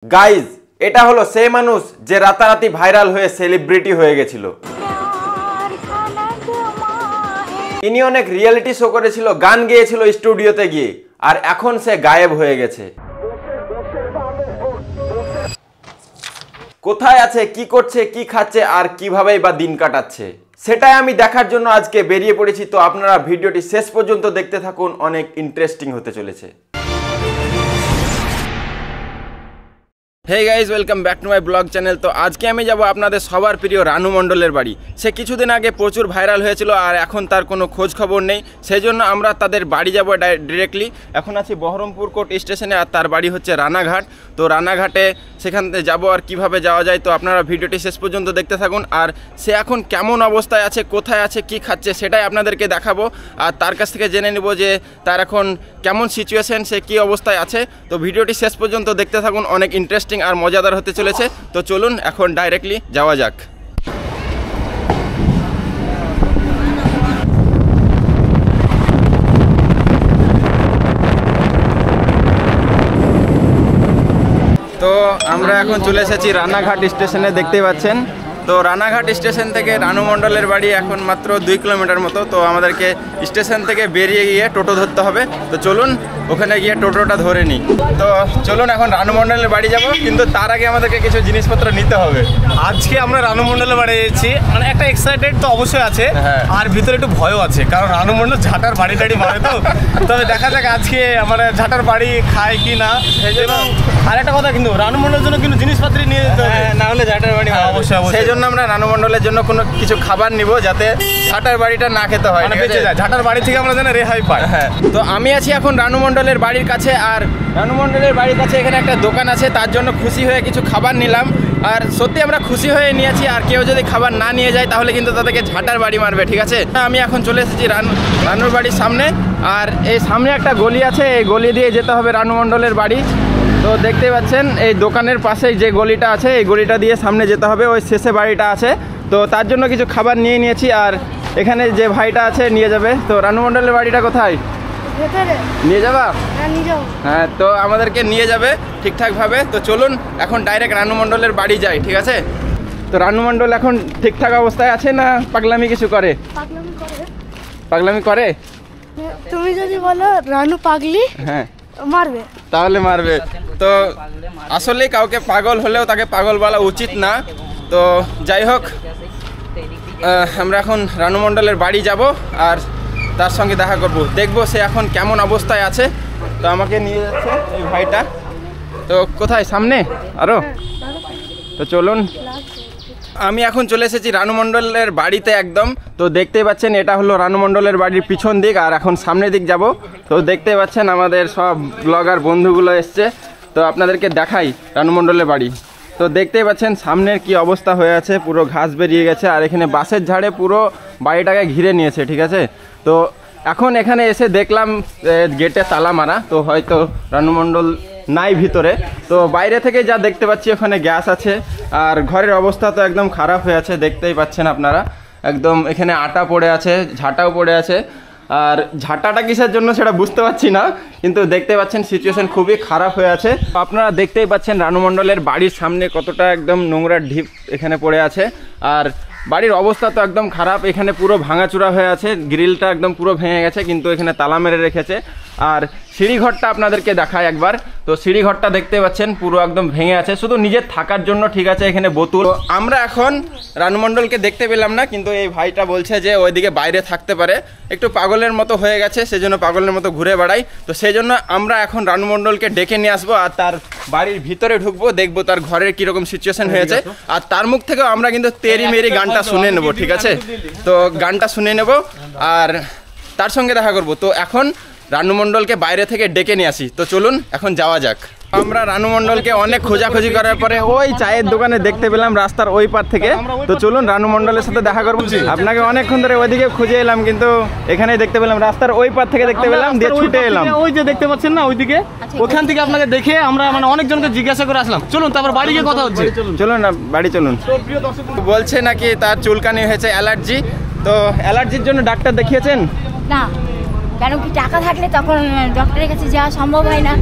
Guys, এটা হলো সেই মানুষ যে রাতারাতি ভাইরাল হয়ে সেলিব্রিটি হয়ে গেছিল। ইনি অনেক রিয়েলিটি শো করেছিল, গান গেয়েছিল স্টুডিওতে গিয়ে, আর এখন সে গায়েব হয়ে গেছে। কোথায় আছে, কি করছে, কি খাচ্ছে আর কিভাবেই বা দিন কাটাচ্ছে, সেটাই আমি দেখার জন্য আজকে বেরিয়ে পড়েছি। তো আপনারা ভিডিওটি শেষ পর্যন্ত দেখতে থাকুন, অনেক ইন্টারেস্টিং হতে চলেছে। Hey guys, welcome back to my blog channel. তো আজকে আমি যাব আপনাদের সবার প্রিয় রানু মণ্ডলের বাড়ি। সে কিছুদিন আগে প্রচুর ভাইরাল হয়েছিল আর এখন তার কোনো খোঁজ খবর নেই, সেই জন্য আমরা তাদের বাড়ি যাব ডিরেক্টলি। এখন আছি বহরমপুর কোর্ট স্টেশনে আর তার বাড়ি হচ্ছে রানাঘাট। তো রানাঘাটে সেখান থেকে যাবো, আর কিভাবে যাওয়া যায় তো আপনারা ভিডিওটি শেষ পর্যন্ত দেখতে থাকুন। আর সে এখন কেমন অবস্থায় আছে, কোথায় আছে, কি খাচ্ছে, সেটাই আপনাদেরকে দেখাবো। আর তার কাছ থেকে জেনে নেব যে তার এখন কেমন সিচুয়েশন, সে কী অবস্থায় আছে। তো ভিডিওটি শেষ পর্যন্ত দেখতে থাকুন, অনেক ইন্টারেস্টিং আর মজাদার হতে চলেছে। তো চলুন এখন ডাইরেক্টলি যাওয়া যাক। তো আমরা এখন চলে এসেছি রানাঘাট স্টেশনে, দেখতেই পাচ্ছেন। তো রানাঘাট স্টেশন থেকে রানু মণ্ডলের বাড়ি এখন মাত্র 2 কিলোমিটার মতো। তো আমাদেরকে স্টেশন থেকে বেরিয়ে গিয়ে টোটো ধরতে হবে। তো চলুন ওখানে গিয়ে টোটোটা ধরে নিই। তো চলুন এখন রানু মণ্ডলের বাড়ি যাব, কিন্তু তার আগে আমাদেরকে কিছু জিনিসপত্র নিতে হবে। আজকে আমরা রানু মণ্ডলের বাড়ি এসেছি, মানে একটা এক্সাইটেড তো অবশ্যই আছে, আর ভিতরে একটু ভয়ও আছে, কারণ রানু মণ্ডল ঝাঁটার বাড়ি টাড়ি মারে। তো তবে দেখা যাক আজকে আমার ঝাঁটার বাড়ি খায় কি না। এবং আরেকটা কথা, কিন্তু রানু মণ্ডলের জন্য কিন্তু জিনিসপত্র নিয়ে যেতে হবে, না হলে ঝাঁটার বাড়ি অবশ্যই অবশ্যই। সেই জন্য আমরা রানু মণ্ডলের জন্য কোনো কিছু খাবার নিব, যাতে ঝাঁটার বাড়িটা না খেতে হয়, মানে বেঁচে যায়, ঝাঁটার বাড়ি থেকে আমরা যেন রেহাই পাই। হ্যাঁ, তো আমি আছি এখন রানু মণ্ডলের বাড়ির কাছে, আর রানু মণ্ডলের বাড়ির কাছে এখানে একটা দোকান আছে, তার জন্য খুশি হয়ে কিছু খাবার নিলাম। আর সত্যি আমরা খুশি হয়ে নিয়েছি, আর কেউ যদি খাবার না নিয়ে যায় তাহলে কিন্তু তাদেরকে ঝাঁটার বাড়ি মারবে, ঠিক আছে। আমি এখন চলে এসেছি রানুর বাড়ির সামনে, আর এই সামনে একটা গলি আছে, এই গলি দিয়ে যেতে হবে রানু মণ্ডলের বাড়ি। তো দেখতে পাচ্ছেন এই দোকানের পাশেই যে গলিটা আছে, এই গলিটা দিয়ে সামনে যেতে হবে, ওই শেষে বাড়িটা আছে। তো তার জন্য কিছু খাবার নিয়ে নিয়েছি, আর এখানে যে ভাইটা আছে নিয়ে যাবে। তো রানু মণ্ডলের বাড়িটা কোথায় নিয়ে যাবা? হ্যাঁ, তো আমাদেরকে নিয়ে যাবে ঠিকঠাকভাবে। তো চলুন এখন ডাইরেক্ট রানু মণ্ডলের বাড়ি যাই, ঠিক আছে। তো রানু মণ্ডল এখন ঠিকঠাক অবস্থায় আছে না পাগলামি কিছু করে? পাগলামি করে। তুমি যদি বলো রানু পাগলি, হ্যাঁ মারবে, তাহলে মারবে। তো আসলে কাউকে পাগল হলেও তাকে পাগল বলা উচিত না। তো যাই হোক, আমরা এখন রানু মণ্ডলের বাড়ি যাব আর তার সঙ্গে দেখা করব, দেখবো সে এখন কেমন অবস্থায় আছে। তো আমাকে নিয়ে যাচ্ছে এই ভাইটা। তো কোথায়? সামনে আরো। তো চলুন, আমি এখন চলে এসেছি রানু মণ্ডলের বাড়িতে একদম। তো দেখতেই পাচ্ছেন এটা হলো রানু মণ্ডলের বাড়ির পিছন দিক, আর এখন সামনের দিক যাব। তো দেখতে পাচ্ছেন আমাদের সব ব্লগার বন্ধুগুলো এসছে। তো আপনাদেরকে দেখাই রানু মণ্ডলের বাড়ি। তো দেখতেই পাচ্ছেন সামনের কি অবস্থা হয়ে আছে, পুরো ঘাস বেরিয়ে গেছে, আর এখানে বাঁশের ঝাড়ে পুরো বাড়িটাকে ঘিরে নিয়েছে, ঠিক আছে। তো এখন এখানে এসে দেখলাম গেটে তালা মারা, তো হয়তো রানু মণ্ডল নাই ভিতরে। তো বাইরে থেকে যা দেখতে পাচ্ছি ওখানে গ্যাস আছে, আর ঘরের অবস্থা তো একদম খারাপ হয়ে আছে, দেখতেই পাচ্ছেন আপনারা। একদম এখানে আটা পড়ে আছে, ঝাঁটাও পড়ে আছে। আর ঝাঁটাটা কিসের জন্য সেটা বুঝতে পারছি না, কিন্তু দেখতে পাচ্ছেন সিচুয়েশন খুবই খারাপ হয়ে আছে। আপনারা দেখতেই পাচ্ছেন রানু মণ্ডলের বাড়ির সামনে কতটা একদম নোংরার ঢিপ এখানে পড়ে আছে, আর বাড়ির অবস্থা তো একদম খারাপ। এখানে পুরো ভাঙাচুরা হয়ে আছে, গ্রিলটা একদম পুরো ভেঙে গেছে, কিন্তু এখানে তালা মেরে রেখেছে। আর সিঁড়িঘরটা আপনাদেরকে দেখায় একবার। তো সিঁড়িঘরটা দেখতে পাচ্ছেন পুরো একদম ভেঙে আছে, শুধু নিজের থাকার জন্য, ঠিক আছে। এখানে বোতল। আমরা এখন রানু মণ্ডলকে দেখতে পেলাম না, কিন্তু এই ভাইটা বলছে যে ওইদিকে বাইরে থাকতে পারে, একটু পাগলের মতো হয়ে গেছে, সেজন্য পাগলের মতো ঘুরে বেড়াই। তো সেই জন্য আমরা এখন রানু মণ্ডলকে ডেকে নিয়ে আসবো, আর তার বাড়ির ভিতরে ঢুকবো, দেখবো তার ঘরের কীরকম সিচুয়েশন হয়েছে, আর তার মুখ থেকেও আমরা কিন্তু তেরি মেরি গানটা শুনে নেবো, ঠিক আছে। তো গানটা শুনে নেব আর তার সঙ্গে দেখা করব। তো এখন রানু মণ্ডলকে বাইরে থেকে ডেকে নিয়ে আসি। তো চলুন এখন যাওয়া যাক। আমরা রানু মণ্ডলকে অনেক খোঁজাখুঁজি করার পরে ওই চায়ের দোকানে দেখতে পেলাম রাস্তার ওই পার থেকে। তো চলুন রানু মণ্ডলের সাথে দেখা করবো। আপনাকে অনেকক্ষণ ধরে ওইদিকে খুঁজে এলাম, কিন্তু এখানেই দেখতে পেলাম, রাস্তার ওই পার থেকে দেখতে পেলাম, দিয়ে ছুটে এলাম। ওই যে দেখতে পাচ্ছেন না ওইদিকে, ওখান থেকে আপনাকে দেখে আমরা মানে অনেকজনকে জিজ্ঞাসা করে আসলাম। চলুন তারপর বাড়ি গিয়ে কথা হচ্ছে। চলুন না বাড়ি চলুন। বলছে নাকি তার চুলকানি হয়েছে, অ্যালার্জি। তো অ্যালার্জির জন্য ডাক্তার দেখিয়েছেন? না, কেন কি টাকা থাকলে তখন ডক্টরের কাছে যাওয়া সম্ভব হয় না,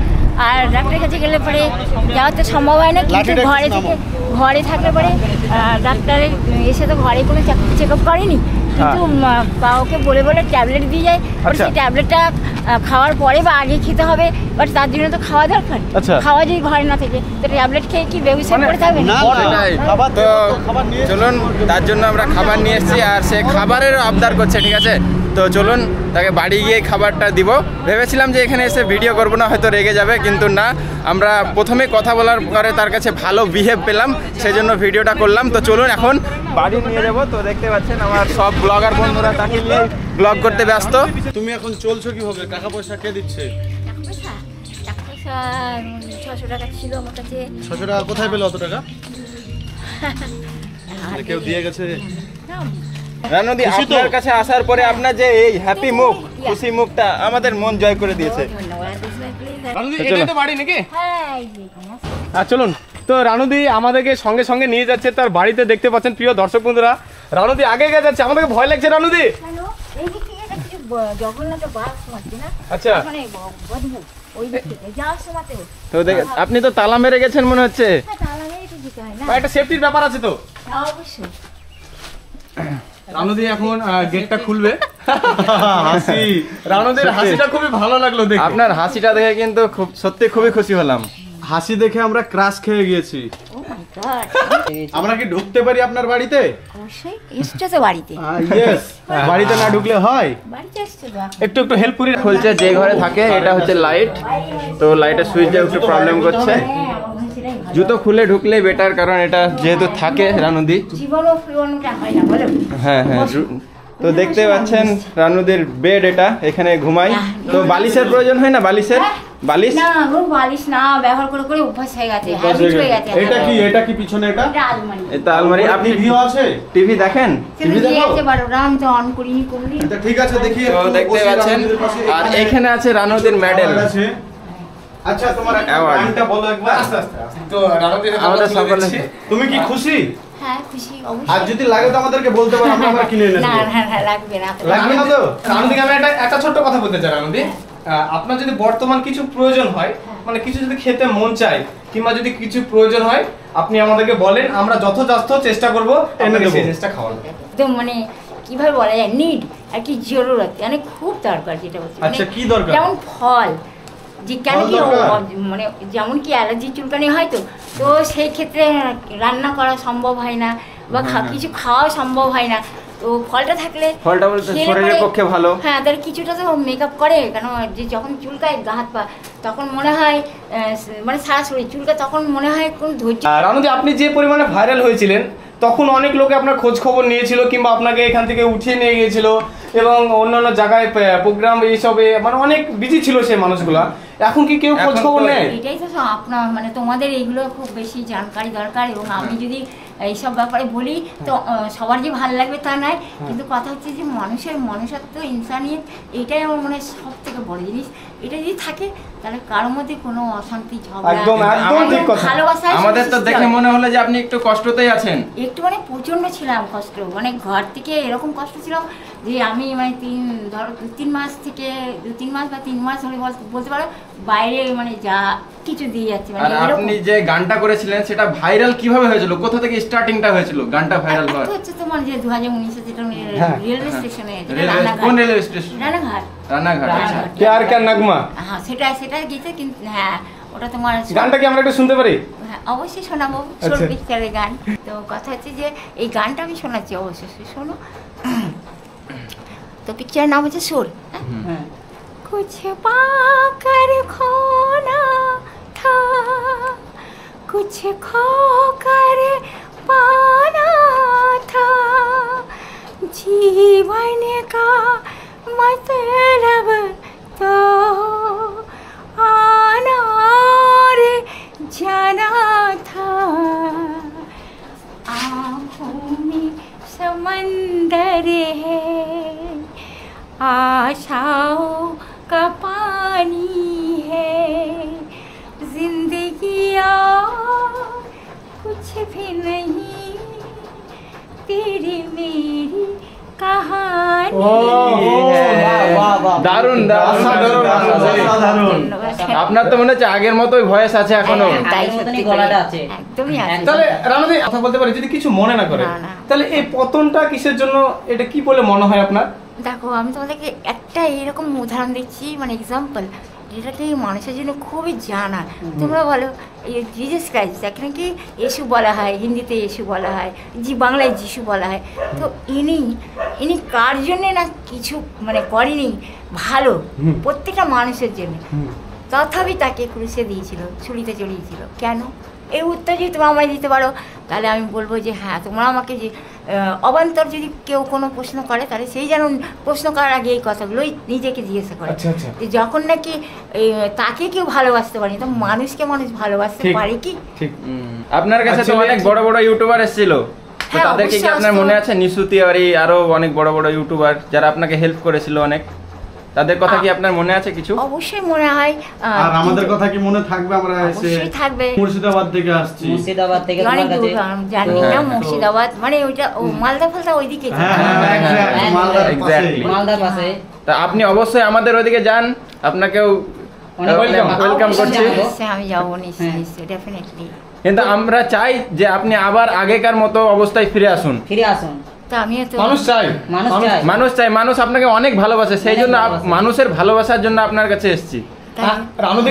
আর ডাক্তারের কাছে গেলে পরে যাওয়া তো সম্ভব হয় না, কিন্তু ঘরে থাকলে পরে ডাক্তারের এসে তো ঘরে কোনো চেক আপ করেনি, কিন্তু কাউকে বলে বলে ট্যাবলেট দিয়ে যায়। সেই ট্যাবলেটটা খাওয়ার পরে বা আগে খেতে হবে, বাট তার জন্য তো খাওয়া দরকার। খাওয়া যদি ঘরে না থাকে তো ট্যাবলেট খেয়ে কি ব্যবস্থা করে থাকবে না? তো চলুন, তার জন্য আমরা খাবার নিয়ে এসেছি, আর সে খাবারের আবদার করছে, ঠিক আছে? তো চলুন তাকে বাড়ি গিয়ে খাবারটা দিব। ভেবেছিলাম যে এখানে এসে ভিডিও করবো না, হয়তো রেগে যাবে, কিন্তু না, আমরা প্রথমে কথা বলার পরে তার কাছে ভালো বিহেভ পেলাম, সেজন্য ভিডিওটা করলাম। তো চলুন এখন বাড়ি নিয়ে যাবো। তো দেখতে পাচ্ছেন আমার সব ব্লগার বন্ধুরা তাকে নিয়ে ব্লগ করতে ব্যস্ত। তুমি এখন চলছো কিভাবে? টাকা পয়সা কে দিচ্ছে? 600 টাকা ছিল আমার কাছে। 600 টাকা কোথায় পেলে অত টাকা? কেউ দিয়ে গেছে? রানুদি, আপনার কাছে আসার পরে আপনার যে এই হ্যাপি মুখ, খুশি মুখটা আমাদের মন জয় করে দিয়েছে। রানুদি, এটাই তো বাড়ি নাকি? চলুন। তো রানুদি আমাদেরকে সঙ্গে সঙ্গে নিয়ে যাচ্ছে তার বাড়িতে। দেখতে পাচ্ছেন প্রিয় দর্শক বন্ধুরা, রানুদি আগে গিয়ে যাচ্ছে। আমাদেরকে ভয় লাগছে রানুদি। আচ্ছা, তো আপনি তো তালা মেরে গেছেন মনে হচ্ছে। একটা সেফটির ব্যাপার আছে তো। রানুদি এখন গেটটা খুলবে। হাসি, রানুদির হাসিটা খুবই ভালো লাগলো দেখে। আপনার হাসিটা দেখে কিন্তু সত্যি খুবই খুশি হলাম। হাসি দেখে আমরা ক্রাশ খেয়ে গিয়েছি। আমরা কি ঢুকতে পারি আপনার বাড়িতে? অবশ্যই, এসছো তো বাড়িতে। ইয়েস, বাড়িতে না ঢুকলে হয়? বাড়িতে এসছো তো, একটু হেল্প করি। খুলছে যে ঘরে থাকে, এটা হচ্ছে লাইট। তো লাইটের সুইচটা একটু প্রবলেম করছে। জুতো খুলে ঢুকলেই বেটার, কারণ এটা যেহেতু থাকে রানুদি। হ্যাঁ হ্যাঁ, তো দেখতে পাচ্ছেন রানুদির বেড, এটা এখানে ঘুমাই। তো বালিশের প্রয়োজন হয় না? বালিশের বালিশ না, বালিশ না ব্যবহার করে করে অভ্যাস হয়ে গেছে, হ্যাবিট হয়ে গেছে। এটা কি পিছনে? এটা আলমারি। এটা আলমারি। আপনি টিভিও আছে? টিভি দেখেন? টিভি দেখো? আমি তো অন করিনি কোনদিন। ঠিক আছে, দেখি। তো দেখতে পাচ্ছেন, আর এখানে আছে রানুদির মেডেল। আচ্ছা, তোমার গানটা বলো একবার। আস্তে আস্তে। তো রানুদির আমাদের সকলে, তুমি কি খুশি? হ্যাঁ, খুশি অবশ্যই। আর যদি লাগে তো আমাদেরকে বলতে পারো, আমরা কিনে এনে দেব। না না, লাগবে না। লাগবে না তো? রানুদিকে আমি একটা ছোট্ট কথা বলতে চাই। রানুদি, আপনার যদি বর্তমান কিছু প্রয়োজন হয়, মানে কিছু যদি খেতে মন চায় কিংবা যদি কিছু প্রয়োজন হয়, আপনি আমাদেরকে বলেন, আমরা যথাযথ চেষ্টা করব এনে দেব। সেই জিনিসটা খাওয়ানো একদম মানে কিভাবে বলা যায়, নিড আর কি, জরুরত, মানে খুব দরকার যেটা বলছি। আচ্ছা, কি দরকার? যেমন ফল, যে কেন কি মানে যেমন কি অ্যালার্জি চুলকানি হয়, তো তো সেই ক্ষেত্রে রান্না করা সম্ভব হয় না বা কিছু খাওয়া সম্ভব হয় না। তো ফলটা থাকলে, ফলটা বলতে শরীরের পক্ষে ভালো। হ্যাঁ, তার কিছুটা তো মেকআপ করে, কেন যে যখন চুলকায় গা হাত পা, তখন মনে হয় মানে সারা শরীর চুলকা, তখন মনে হয় কোন ধৈর্য। রানুদি, আপনি যে পরিমাণে ভাইরাল হয়েছিলেন, তখন অনেক লোকে আপনার খোঁজ খবর নিয়েছিল কিংবা আপনাকে এখান থেকে উঠিয়ে নিয়ে গিয়েছিল এবং অন্যান্য জায়গায় প্রোগ্রাম এইসবে, মানে অনেক বিজি ছিল সেই মানুষগুলা। এখন কি কেউ খোঁজ খবর নেয়? এটাই তো আপনার মানে তোমাদের এইগুলো খুব বেশি জানকারি দরকার, এবং আমি যদি এইসব ব্যাপারে বলি তো সবার যে ভালো লাগবে তা নয়, কিন্তু কথা হচ্ছে যে মানুষের মনুষ্যত্ব, ইনসানিয়ত, এইটাই আমার মনে হয় সব থেকে বড় জিনিস। এটা যদি থাকে তাহলে কারোর মধ্যে কোনো অশান্তি, ঝগড়া, ভালোবাসা। আমাদের তো দেখে মনে হলো যে আপনি একটু কষ্টতেই আছেন। একটু মানে প্রচন্ড ছিলাম কষ্ট, মানে ঘর থেকে এরকম কষ্ট ছিল যে আমি মানে 2-3 মাস থেকে 2-3 মাস বা 3 মাস ধরে বলতে পারো বাইরে মানে যা কিছু দিয়ে যাচ্ছে। আর আপনি যে গানটা করেছিলেন সেটা ভাইরাল কিভাবে হয়েছিল? কোথা থেকে স্টার্টিংটা হয়েছিল গানটা ভাইরাল হওয়ার? হচ্ছে তোমার যে 2019 যেটা রেলওয়ে স্টেশনে, কোন রেলওয়ে স্টেশন? রানাঘাট। প্যার কা নগমা। হ্যাঁ, সেটা গীতে, কিন্তু হ্যাঁ ওটা তোমার গানটা কি আমরা একটু শুনতে পারি? হ্যাঁ, অবশ্যই শোনাবো। সোল পিকচারের গান। তো কথা হচ্ছে যে এই গানটা আমি শোনাচ্ছি, অবশ্যই শোনো। তো পিকচারের নাম হচ্ছে সোল। হ্যাঁ, कुछ पाकर खोना था, कुछ खोकर पाना था, जीवन का मतलब तो आना और जाना था, आँखों में समंदर है, आशाओं का पानी है, जिंदगी और कुछ भी नहीं, तेरी मेरी कहानी। দারুণ দারুণ আপনার তো মনে হচ্ছে আগের মতোই ভয়েস আছে এখনো। তাই সত্যি গলাটা আছে, একদমই আছে। তাহলে রানুদি কথা বলতে পারি যদি কিছু মনে না করে, তাহলে এই পতনটা কিসের জন্য, এটা কি বলে মনে হয় আপনার? দেখো আমি তোমাদেরকে একটা এরকম উদাহরণ দিচ্ছি, মানে এক্সাম্পল, যেটাকে মানুষের জন্য খুবই জানা। তোমরা বলো এই জিজাস ক্রাইস্ট, যাকে নাকি ইয়েশু বলা হয়, হিন্দিতে ইয়েশু বলা হয়, বাংলায় যিশু বলা হয়, তো ইনি কার জন্যে না কিছু মানে করেনি ভালো, প্রত্যেকটা মানুষের জন্য, তথাপি তাকে ক্রুশে দিয়েছিল, ছুরিতে চড়িয়েছিল। কেন? এই উত্তর যদি তোমরা আমায় দিতে পারো তাহলে আমি বলবো যে হ্যাঁ, তোমরা আমাকে যে অবান্তর যদি কেউ কোনো প্রশ্ন করে তাহলে সেই যেন প্রশ্ন করার আগে এই কথাগুলোই নিজেকে জিজ্ঞাসা করে, যে যখন নাকি তাকে কেউ ভালোবাসতে পারে, তো মানুষকে মানুষ ভালোবাসতে পারে কি? আপনার কাছে তো অনেক বড় বড় ইউটিউবার এসেছিল, তো তাদেরকে কি আপনার মনে আছে? নিশু তিওয়ারি, আরো অনেক বড় বড় ইউটিউবার যারা আপনাকে হেল্প করেছিল অনেক, তাদের কথা কি আপনার মনে আছে কিছু? অবশ্যই মনে হয়। আর আমাদের কথা কি মনে থাকবে? আমরা অবশ্যই থাকবে। মুর্শিদাবাদ থেকে আসছি, মুর্শিদাবাদ থেকে অনেক দূর, জানি না মুর্শিদাবাদ মানে ওইটা মালদা ফালদা ওইদিকে, মালদার পাশে। তা আপনি অবশ্যই আমাদের ওইদিকে যান, আপনাকেও ওয়েলকাম করছি। আমি যাবো নিশ্চয়ই, ডেফিনেটলি। কিন্তু আমরা চাই যে আপনি আবার আগেকার মতো অবস্থায় ফিরে আসুন। মানুষ চাই, মানুষ আপনাকে অনেক ভালোবাসে, সেই জন্য মানুষের ভালোবাসার জন্য আপনার কাছে এসেছি।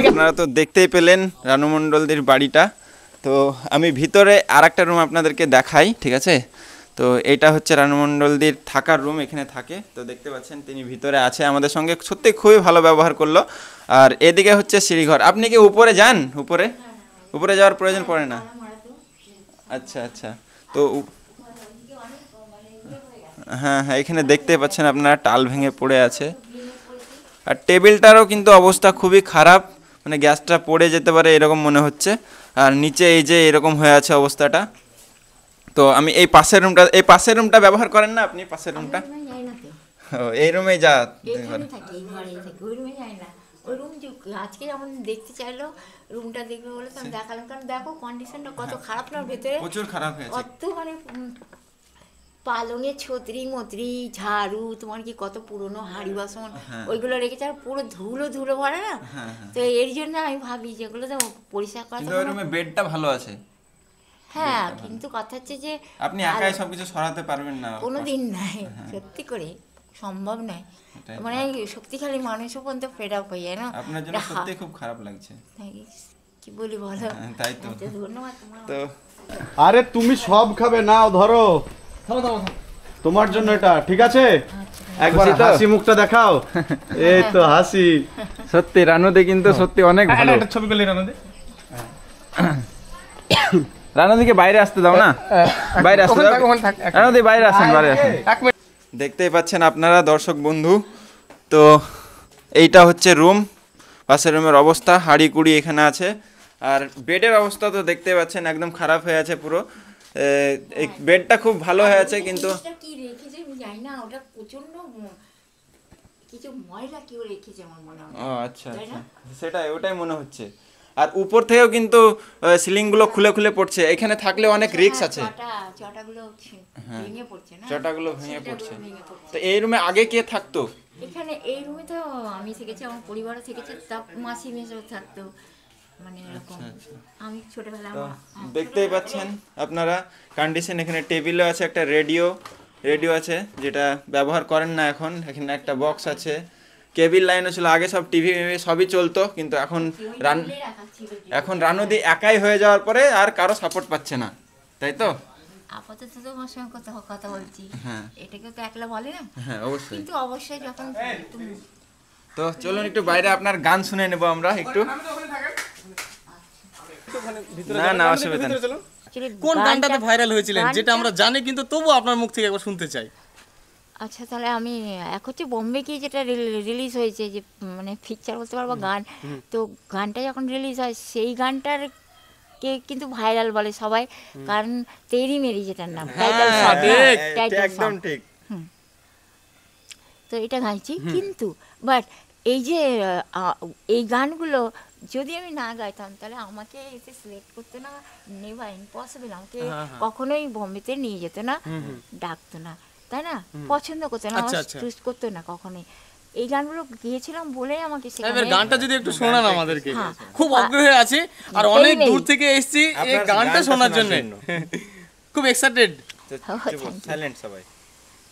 আপনারা তো দেখতেই পেলেন রানু মণ্ডলদের বাড়িটা। তো আমি ভিতরে আরেকটা রুম আপনাদেরকে দেখাই, ঠিক আছে? তো এইটা হচ্ছে রানু মণ্ডলদের থাকার রুম, এখানে থাকে। তো দেখতে পাচ্ছেন তিনি ভিতরে আছে, আমাদের সঙ্গে সত্যি খুবই ভালো ব্যবহার করলো। আর এদিকে হচ্ছে সিঁড়িঘর। আপনি কি উপরে যান? উপরে যাওয়ার প্রয়োজন পড়ে না? আচ্ছা আচ্ছা। তো হ্যাঁ, এখানে দেখতে পাচ্ছেন আপনারা টাল ভেঙে পড়ে আছে। আর টেবিলটারও কিন্তু অবস্থা খুবই খারাপ, মানে গ্যাসটা পড়ে যেতে পারে এরকম মনে হচ্ছে। আর নিচে এই যে এরকম হয়ে আছে অবস্থাটা। তো আমি এই পাশের রুমটা ব্যবহার করেন না আপনি? পাশের রুমটা এই রুমেই যা আজকে যেমন দেখতে চাইলো রুমটা দেখবে বলে তো আমি দেখালাম, কারণ দেখো কন্ডিশনটা কত খারাপ না, ভেতরে প্রচুর খারাপ হয়েছে। কত মানে পালঙে ছত্রি মত্রি ঝাড়ু, তোমার কি কত পুরনো হাঁড়ি বাসন ওইগুলো রেখেছে, আর পুরো ধুলো ভরে না। তো এর জন্য আমি ভাবি যেগুলো তো পরিষ্কার করা। রুমে বেডটা ভালো আছে, হ্যাঁ, কিন্তু কথা হচ্ছে যে আপনি একাই সবকিছু সরাতে পারবেন না, কোনোদিন নাই, সত্যি করে সম্ভব নয়। মানে শক্তিশালী মানুষও পর্যন্ত ফেড আপ হয়ে যায় না। আপনার জন্য সত্যি খুব খারাপ লাগছে, কি বলি বলো? তাই তো। ধন্যবাদ। তো আরে তুমি সব খাবে, নাও ধরো, তোমার জন্য এটা, ঠিক আছে? একবার হাসি মুখটা দেখাও। এই তো হাসি। সত্যি রানুদে কিন্তু সত্যি অনেক ভালো। একটা ছবি করলি রানুদে। রানুদিকে বাইরে আসতে দাও না, বাইরে আসতে দাও। রানুদি বাইরে আসেন, বাইরে আসেন। দেখতেই পাচ্ছেন আপনারা দর্শক বন্ধু, তো এইটা হচ্ছে রুম। পাশের রুমের অবস্থা, হাঁড়ি কুড়ি এখানে আছে। আর বেডের অবস্থা তো দেখতে পাচ্ছেন একদম খারাপ হয়ে আছে পুরো। এই বেডটা খুব ভালো হয়ে আছে, কিন্তু কি রেখেছে আমি জানি না, ওটা প্রচন্ড কিছু ময়লা কেউ রেখেছে আমার মনে হয়। ও আচ্ছা আচ্ছা, সেটাই ওটাই মনে হচ্ছে। আর উপর থেকেও কিন্তু সিলিং গুলো খুলে খুলে পড়ছে, এখানে থাকলে অনেক রিস্ক আছে। চটাগুলো ভেঙে পড়ছে না, চটাগুলো ভেঙে পড়ছে। তো এই রুমে আগে কে থাকতো? এখানে এই রুমে তো আমি থেকেছি, আমার পরিবারও থেকেছে, তা মাসি মেসও থাকতো, মানে এরকম। আমি ছোটবেলা দেখতেই পাচ্ছেন আপনারা কন্ডিশন। এখানে টেবিলও আছে, একটা রেডিও আছে যেটা ব্যবহার করেন না এখন। এখানে একটা বক্স আছে, কেবিল লাইনও ছিল আগে, সব টিভি সবই চলতো। কিন্তু এখন রানুদি একাই হয়ে যাওয়ার পরে আর কারো সাপোর্ট পাচ্ছে না, তাই তো? আপাতত তোমার সঙ্গে কথা বলছি, এটাকে তো একলা বলে না। হ্যাঁ অবশ্যই, কিন্তু অবশ্যই যখন তো চলুন একটু বাইরে আপনার গান শুনে নেব আমরা একটু। না অসুবিধা নেই। কোন গানটাতে ভাইরাল হয়েছিলেন যেটা আমরা জানি, কিন্তু তবু আপনার মুখ থেকে একবার শুনতে চাই? আচ্ছা, তাহলে আমি এক হচ্ছে বোম্বে কি যেটা রিলিজ হয়েছে, যে মানে পিকচার বলতে পারবো গান, তো গানটা যখন রিলিজ হয় সেই গানটার কে কিন্তু ভাইরাল বলে সবাই, কারণ তেরি মেরি যেটার নাম একদম ঠিক। তো এটা গাইছি, কিন্তু বাট এই যে এই গানগুলো যদি আমি না গাইতাম তাহলে আমাকে এতে সিলেক্ট করতে না, নেওয়া ইম্পসিবল। আমাকে কখনোই বোম্বেতে নিয়ে যেত না, ডাকতো না, তাই না? পছন্দ করতো না, চুজ করতো না কখনোই। এই গানগুলো গিয়েছিলাম বলেই আমাকে এবার সেখানে গানটা যদি একটু শোনান আমাদেরকে, হ্যাঁ। খুব আগ্রহে আছি আর অনেক নেই। দূর থেকে এসেছি এই গানটা শোনার জন্য, খুব এক্সাইটেড। সাইলেন্ট সবাই।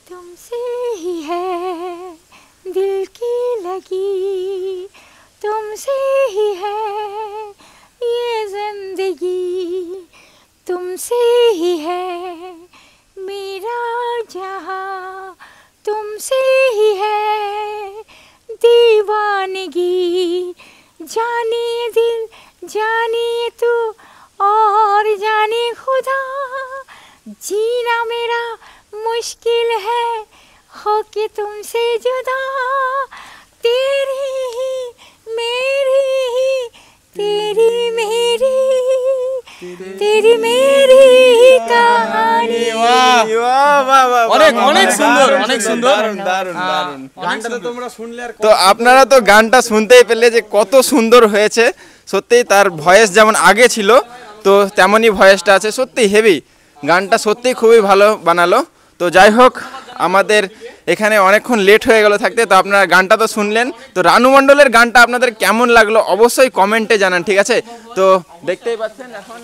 तुमसे ही है दिल की लगी, तुमसे ही है ये जिंदगी, तुमसे ही है मेरा जहां, तुमसे ही है दीवानगी, जानिए दिल जानिए तू और जाने खुदा, जीना मेरा मुश्किल है हो के तुमसे जुदा, तेरी ही मेरी ही तेरी मेरी तेरी मेरी ही कहानी। অনেক অনেক সুন্দর, অনেক সুন্দর। গানটা তো তোমরা শুনলে আর তো আপনারা তো গানটা শুনতেই পেলে যে কত সুন্দর হয়েছে, সত্যিই তার ভয়েস যেমন আগে ছিল তো তেমনই ভয়েসটা আছে, সত্যি হেভি গানটা, সত্যি খুবই ভালো বানালো। তো যাই হোক, আমাদের এখানে অনেকক্ষণ লেট হয়ে গেল থাকতে, তো আপনারা গানটা তো শুনলেন। তো রানু মণ্ডলের গানটা আপনাদের কেমন লাগলো অবশ্যই কমেন্টে জানান, ঠিক আছে? তো দেখতেই পাচ্ছেন এখন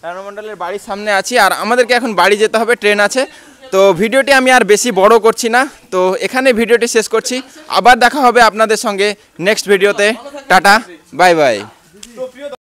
রানু মণ্ডলের বাড়ির সামনে আছি, আর আমাদেরকে এখন বাড়ি যেতে হবে, ট্রেন আছে। তো ভিডিওটি আমি আর বেশি বড় করছি না, তো এখানে ভিডিওটি শেষ করছি। আবার দেখা হবে আপনাদের সঙ্গে নেক্সট ভিডিওতে। Tata, bye bye.